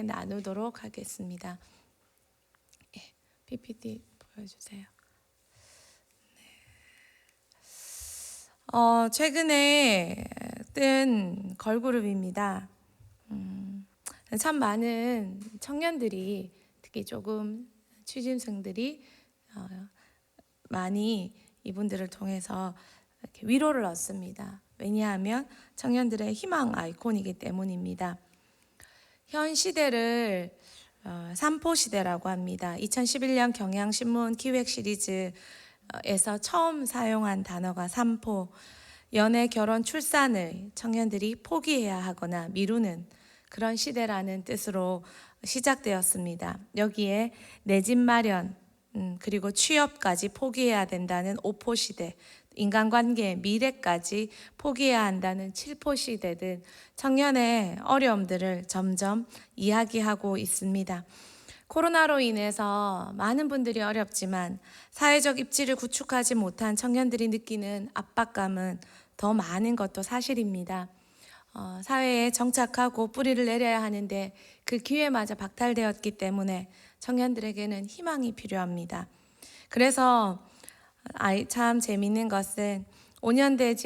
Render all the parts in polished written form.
나누도록 하겠습니다. PPT 보여주세요. 최근에 뜬 걸그룹입니다. 참 많은 청년들이, 특히 조금 취준생들이 많이 이분들을 통해서 이렇게 위로를 얻습니다. 왜냐하면 청년들의 희망 아이콘이기 때문입니다. 현 시대를 삼포 시대라고 합니다. 2011년 경향신문 기획 시리즈에서 처음 사용한 단어가 삼포, 연애, 결혼, 출산을 청년들이 포기해야 하거나 미루는 그런 시대라는 뜻으로 시작되었습니다. 여기에 내 집 마련, 그리고 취업까지 포기해야 된다는 오포 시대, 인간관계, 미래까지 포기해야 한다는 칠포 시대 등 청년의 어려움들을 점점 이야기하고 있습니다. 코로나로 인해서 많은 분들이 어렵지만 사회적 입지를 구축하지 못한 청년들이 느끼는 압박감은 더 많은 것도 사실입니다. 사회에 정착하고 뿌리를 내려야 하는데 그 기회마저 박탈되었기 때문에 청년들에게는 희망이 필요합니다. 그래서 참 재미있는 것은 5년이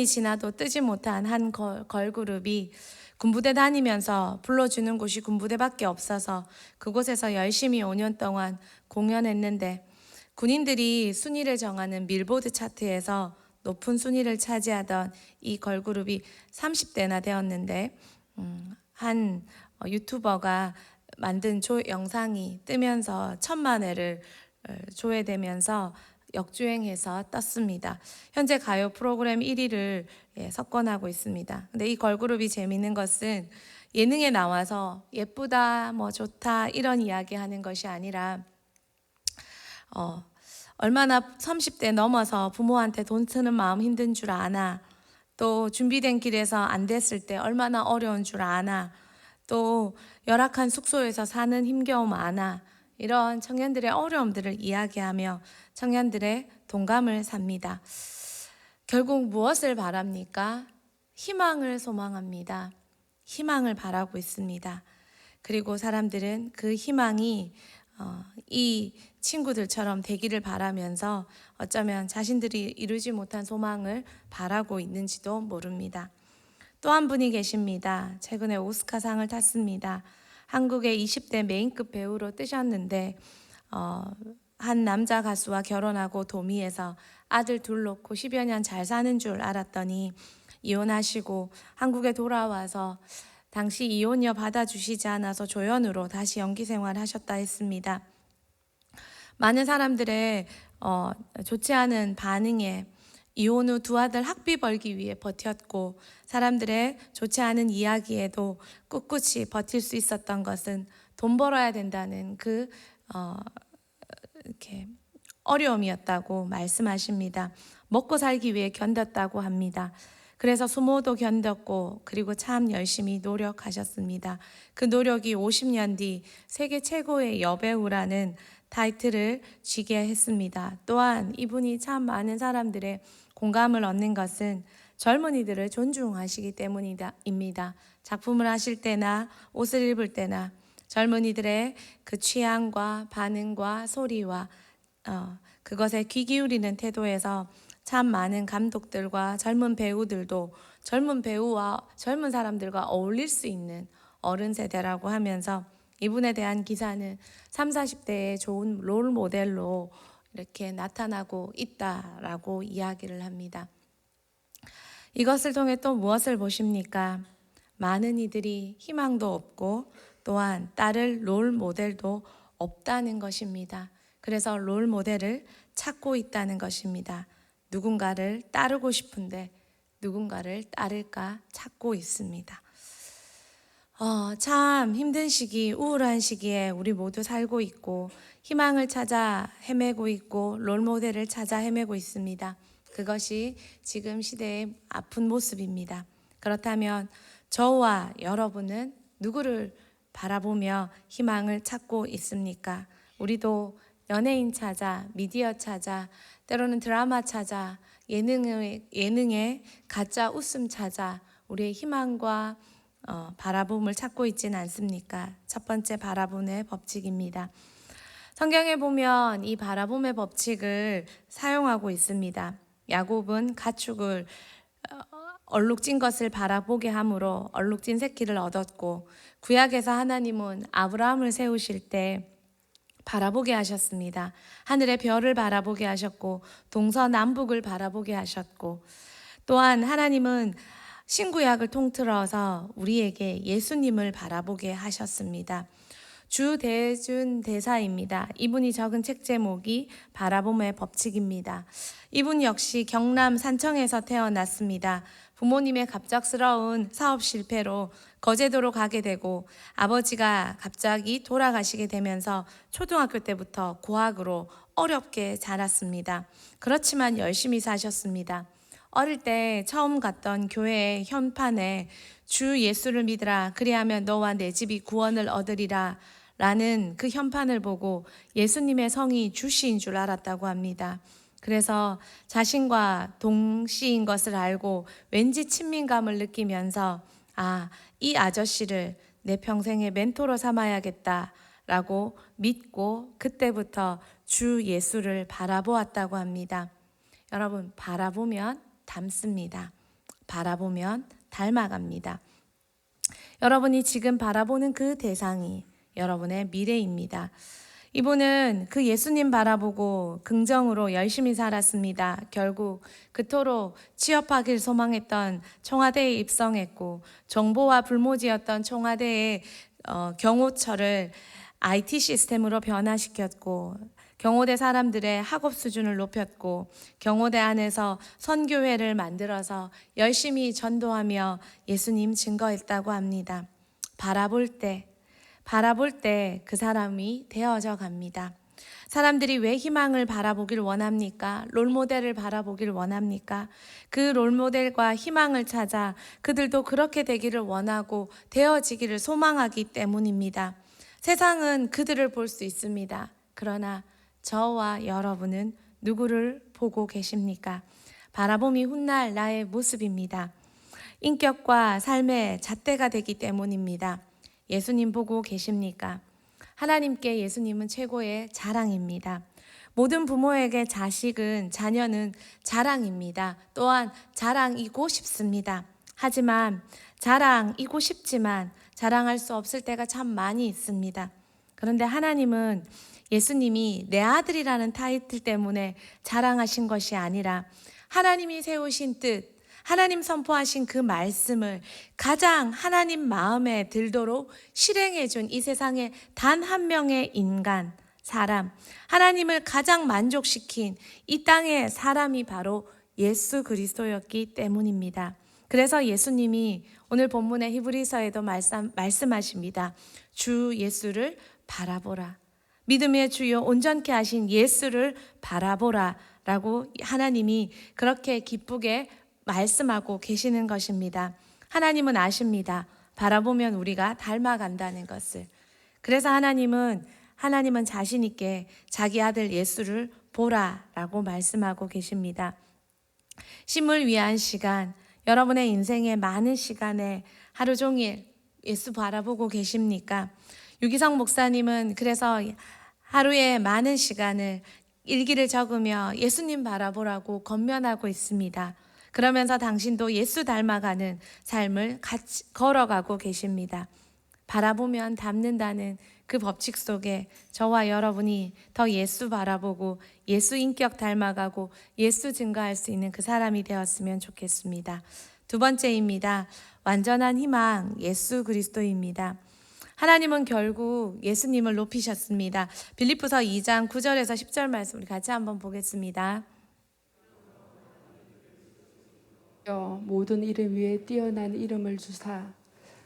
지나도 뜨지 못한 한 걸그룹이 군부대 다니면서 불러주는 곳이 군부대밖에 없어서 그곳에서 열심히 5년 동안 공연했는데, 군인들이 순위를 정하는 빌보드 차트에서 높은 순위를 차지하던 이 걸그룹이 30대나 되었는데, 한 유튜버가 만든 영상이 뜨면서 1,000만 회를 조회되면서 역주행해서 떴습니다. 현재 가요 프로그램 1위를 석권하고 있습니다. 근데 이 걸그룹이 재미있는 것은 예능에 나와서 예쁘다, 뭐 좋다 이런 이야기 하는 것이 아니라 얼마나 30대 넘어서 부모한테 돈 쓰는 마음 힘든 줄 아나, 또 준비된 길에서 안 됐을 때 얼마나 어려운 줄 아나, 또 열악한 숙소에서 사는 힘겨움 아나, 이런 청년들의 어려움들을 이야기하며 청년들의 동감을 삽니다. 결국 무엇을 바랍니까? 희망을 소망합니다. 희망을 바라고 있습니다. 그리고 사람들은 그 희망이 이 친구들처럼 되기를 바라면서 어쩌면 자신들이 이루지 못한 소망을 바라고 있는지도 모릅니다. 또 한 분이 계십니다. 최근에 오스카상을 탔습니다. 한국의 20대 메인급 배우로 뜨셨는데 한 남자 가수와 결혼하고 도미에서 아들 둘 놓고 10여 년 잘 사는 줄 알았더니 이혼하시고 한국에 돌아와서 당시 이혼녀 받아주시지 않아서 조연으로 다시 연기 생활하셨다 했습니다. 많은 사람들의 좋지 않은 반응에 이혼 후 두 아들 학비 벌기 위해 버텼고, 사람들의 좋지 않은 이야기에도 꿋꿋이 버틸 수 있었던 것은 돈 벌어야 된다는 그 이렇게 어려움이었다고 말씀하십니다. 먹고 살기 위해 견뎠다고 합니다. 그래서 수모도 견뎠고, 그리고 참 열심히 노력하셨습니다. 그 노력이 50년 뒤 세계 최고의 여배우라는 타이틀을 쥐게 했습니다. 또한 이분이 참 많은 사람들의 공감을 얻는 것은 젊은이들을 존중하시기 때문입니다. 작품을 하실 때나 옷을 입을 때나 젊은이들의 그 취향과 반응과 소리와 그것에 귀 기울이는 태도에서 참 많은 감독들과 젊은 배우들도 젊은 배우와 젊은 사람들과 어울릴 수 있는 어른 세대라고 하면서 이분에 대한 기사는 30, 40대의 좋은 롤 모델로 이렇게 나타나고 있다라고 이야기를 합니다. 이것을 통해 또 무엇을 보십니까? 많은 이들이 희망도 없고 또한 따를 롤 모델도 없다는 것입니다. 그래서 롤 모델을 찾고 있다는 것입니다. 누군가를 따르고 싶은데 누군가를 따를까 찾고 있습니다. 참 힘든 시기, 우울한 시기에 우리 모두 살고 있고 희망을 찾아 헤매고 있고 롤모델을 찾아 헤매고 있습니다. 그것이 지금 시대의 아픈 모습입니다. 그렇다면 저와 여러분은 누구를 바라보며 희망을 찾고 있습니까? 우리도 연예인 찾아, 미디어 찾아, 때로는 드라마 찾아, 예능의 가짜 웃음 찾아 우리의 희망과 바라봄을 찾고 있지는 않습니까? 첫 번째 바라봄의 법칙입니다. 성경에 보면 이 바라봄의 법칙을 사용하고 있습니다. 야곱은 가축을 얼룩진 것을 바라보게 함으로 얼룩진 새끼를 얻었고, 구약에서 하나님은 아브라함을 세우실 때 바라보게 하셨습니다. 하늘의 별을 바라보게 하셨고 동서남북을 바라보게 하셨고, 또한 하나님은 신구약을 통틀어서 우리에게 예수님을 바라보게 하셨습니다. 주대준 대사입니다. 이분이 적은 책 제목이 바라봄의 법칙입니다. 이분 역시 경남 산청에서 태어났습니다. 부모님의 갑작스러운 사업 실패로 거제도로 가게 되고, 아버지가 갑자기 돌아가시게 되면서 초등학교 때부터 고학으로 어렵게 자랐습니다. 그렇지만 열심히 사셨습니다. 어릴 때 처음 갔던 교회의 현판에 주 예수를 믿으라, 그리하면 너와 내 집이 구원을 얻으리라 라는 그 현판을 보고 예수님의 성이 주시인 줄 알았다고 합니다. 그래서 자신과 동시인 것을 알고 왠지 친밀감을 느끼면서 이 아저씨를 내 평생의 멘토로 삼아야겠다라고 믿고 그때부터 주 예수를 바라보았다고 합니다. 여러분, 바라보면 닮습니다. 바라보면 닮아갑니다. 여러분이 지금 바라보는 그 대상이 여러분의 미래입니다. 이분은 그 예수님 바라보고 긍정으로 열심히 살았습니다. 결국 그토록 취업하길 소망했던 청와대에 입성했고, 정보와 불모지였던 청와대의 경호처를 IT 시스템으로 변화시켰고, 경호대 사람들의 학업 수준을 높였고, 경호대 안에서 선교회를 만들어서 열심히 전도하며 예수님 증거했다고 합니다. 바라볼 때 그 사람이 되어져 갑니다. 사람들이 왜 희망을 바라보길 원합니까? 롤모델을 바라보길 원합니까? 그 롤모델과 희망을 찾아 그들도 그렇게 되기를 원하고 되어지기를 소망하기 때문입니다. 세상은 그들을 볼 수 있습니다. 그러나 저와 여러분은 누구를 보고 계십니까? 바라봄이 훗날 나의 모습입니다. 인격과 삶의 잣대가 되기 때문입니다. 예수님 보고 계십니까? 하나님께 예수님은 최고의 자랑입니다. 모든 부모에게 자녀는 자랑입니다. 또한 자랑이고 싶습니다. 하지만 자랑이고 싶지만 자랑할 수 없을 때가 참 많이 있습니다. 그런데 하나님은 예수님이 내 아들이라는 타이틀 때문에 자랑하신 것이 아니라 하나님이 세우신 뜻, 하나님 선포하신 그 말씀을 가장 하나님 마음에 들도록 실행해 준 이 세상에 단 한 명의 인간, 사람, 하나님을 가장 만족시킨 이 땅의 사람이 바로 예수 그리스도였기 때문입니다. 그래서 예수님이 오늘 본문의 히브리서에도 말씀하십니다. 주 예수를 바라보라. 믿음의 주요 온전케 하신 예수를 바라보라 라고 하나님이 그렇게 기쁘게 말씀하고 계시는 것입니다. 하나님은 아십니다. 바라보면 우리가 닮아간다는 것을. 그래서 하나님은 자신 있게 자기 아들 예수를 보라라고 말씀하고 계십니다. 심을 위한 시간, 여러분의 인생의 많은 시간에 하루 종일 예수 바라보고 계십니까? 유기성 목사님은 그래서 하루에 많은 시간을 일기를 적으며 예수님 바라보라고 권면하고 있습니다. 그러면서 당신도 예수 닮아가는 삶을 같이 걸어가고 계십니다. 바라보면 닮는다는 그 법칙 속에 저와 여러분이 더 예수 바라보고 예수 인격 닮아가고 예수 증거할 수 있는 그 사람이 되었으면 좋겠습니다. 두 번째입니다. 완전한 희망, 예수 그리스도입니다. 하나님은 결국 예수님을 높이셨습니다. 빌립보서 2장 9절에서 10절 말씀 우리 같이 한번 보겠습니다. 모든 이름 위에 뛰어난 이름을 주사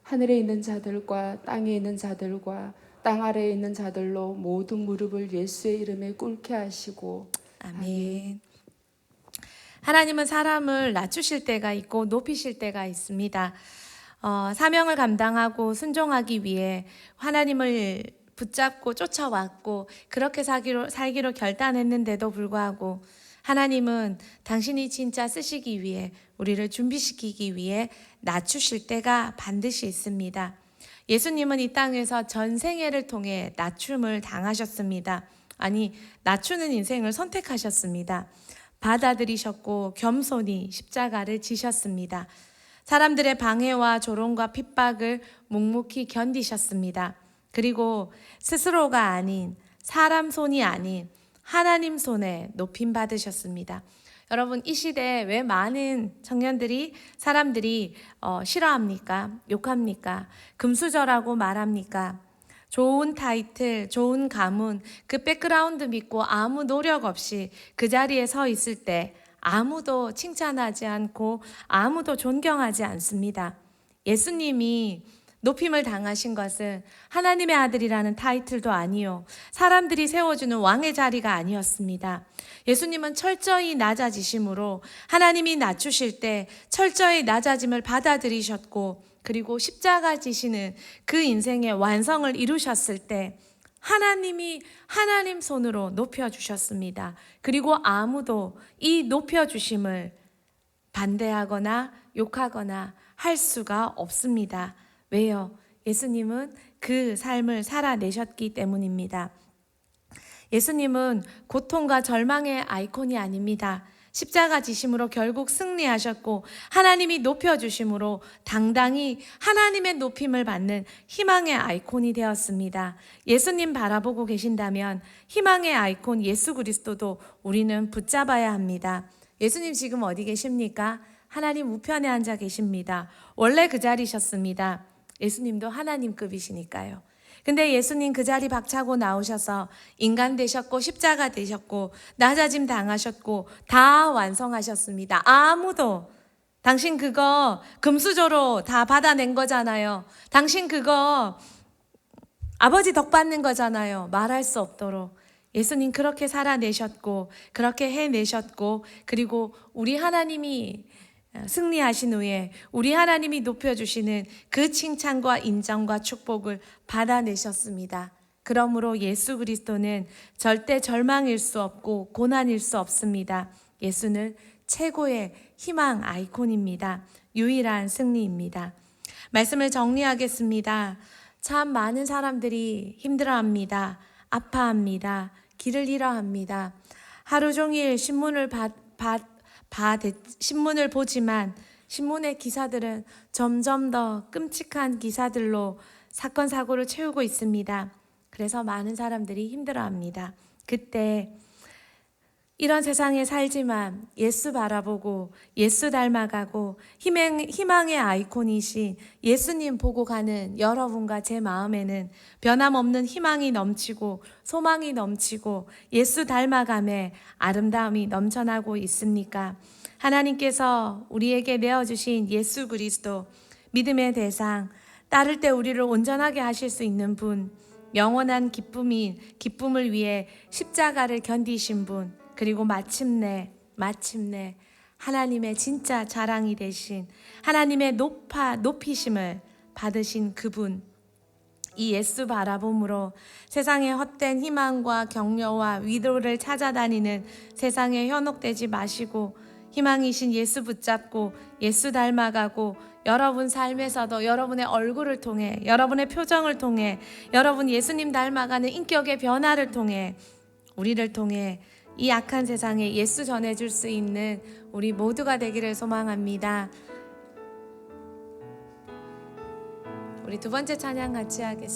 하늘에 있는 자들과 땅에 있는 자들과 땅 아래에 있는 자들로 모든 무릎을 예수의 이름에 꿇게 하시고. 아멘. 하나님은 사람을 낮추실 때가 있고 높이실 때가 있습니다. 사명을 감당하고 순종하기 위해 하나님을 붙잡고 쫓아왔고 그렇게 살기로 결단했는데도 불구하고 하나님은 당신이 진짜 쓰시기 위해, 우리를 준비시키기 위해 낮추실 때가 반드시 있습니다. 예수님은 이 땅에서 전생애를 통해 낮춤을 당하셨습니다. 아니, 낮추는 인생을 선택하셨습니다. 받아들이셨고 겸손히 십자가를 지셨습니다. 사람들의 방해와 조롱과 핍박을 묵묵히 견디셨습니다. 그리고 스스로가 아닌, 사람 손이 아닌 하나님 손에 높임 받으셨습니다. 여러분, 이 시대에 왜 많은 청년들이, 사람들이 싫어합니까? 욕합니까? 금수저라고 말합니까? 좋은 타이틀, 좋은 가문, 그 백그라운드 믿고 아무 노력 없이 그 자리에 서 있을 때 아무도 칭찬하지 않고 아무도 존경하지 않습니다. 예수님이 높임을 당하신 것은 하나님의 아들이라는 타이틀도 아니요, 사람들이 세워주는 왕의 자리가 아니었습니다. 예수님은 철저히 낮아지심으로 하나님이 낮추실 때 철저히 낮아짐을 받아들이셨고, 그리고 십자가 지시는 그 인생의 완성을 이루셨을 때 하나님이 하나님 손으로 높여주셨습니다. 그리고 아무도 이 높여주심을 반대하거나 욕하거나 할 수가 없습니다. 왜요? 예수님은 그 삶을 살아내셨기 때문입니다. 예수님은 고통과 절망의 아이콘이 아닙니다. 십자가 지심으로 결국 승리하셨고 하나님이 높여주심으로 당당히 하나님의 높임을 받는 희망의 아이콘이 되었습니다. 예수님 바라보고 계신다면 희망의 아이콘 예수 그리스도도 우리는 붙잡아야 합니다. 예수님 지금 어디 계십니까? 하나님 우편에 앉아 계십니다. 원래 그 자리셨습니다. 예수님도 하나님급이시니까요. 근데 예수님 그 자리 박차고 나오셔서 인간 되셨고 십자가 되셨고 낮아짐 당하셨고 다 완성하셨습니다. 아무도 당신 그거 금수저로 다 받아낸 거잖아요. 당신 그거 아버지 덕 받는 거잖아요. 말할 수 없도록 예수님 그렇게 살아내셨고 그렇게 해내셨고, 그리고 우리 하나님이 승리하신 후에 우리 하나님이 높여주시는 그 칭찬과 인정과 축복을 받아내셨습니다. 그러므로 예수 그리스도는 절대 절망일 수 없고 고난일 수 없습니다. 예수는 최고의 희망 아이콘입니다. 유일한 승리입니다. 말씀을 정리하겠습니다. 참 많은 사람들이 힘들어합니다. 아파합니다. 길을 잃어합니다. 하루 종일 신문을 신문을 보지만 신문의 기사들은 점점 더 끔찍한 기사들로 사건 사고를 채우고 있습니다. 그래서 많은 사람들이 힘들어합니다. 그때 이런 세상에 살지만 예수 바라보고 예수 닮아가고 희망의 아이콘이신 예수님 보고 가는 여러분과 제 마음에는 변함없는 희망이 넘치고 소망이 넘치고 예수 닮아감에 아름다움이 넘쳐나고 있습니까? 하나님께서 우리에게 내어주신 예수 그리스도, 믿음의 대상, 따를 때 우리를 온전하게 하실 수 있는 분, 영원한 기쁨을 위해 십자가를 견디신 분, 그리고 마침내 하나님의 진짜 자랑이 되신 하나님의 높이심을 받으신 그분, 이 예수 바라봄으로 세상의 헛된 희망과 격려와 위로를 찾아다니는 세상에 현혹되지 마시고 희망이신 예수 붙잡고 예수 닮아가고, 여러분 삶에서도 여러분의 얼굴을 통해, 여러분의 표정을 통해, 여러분 예수님 닮아가는 인격의 변화를 통해, 우리를 통해 이 악한 세상에 예수 전해줄 수 있는 우리 모두가 되기를 소망합니다. 우리 두 번째 찬양 같이 하겠습니다.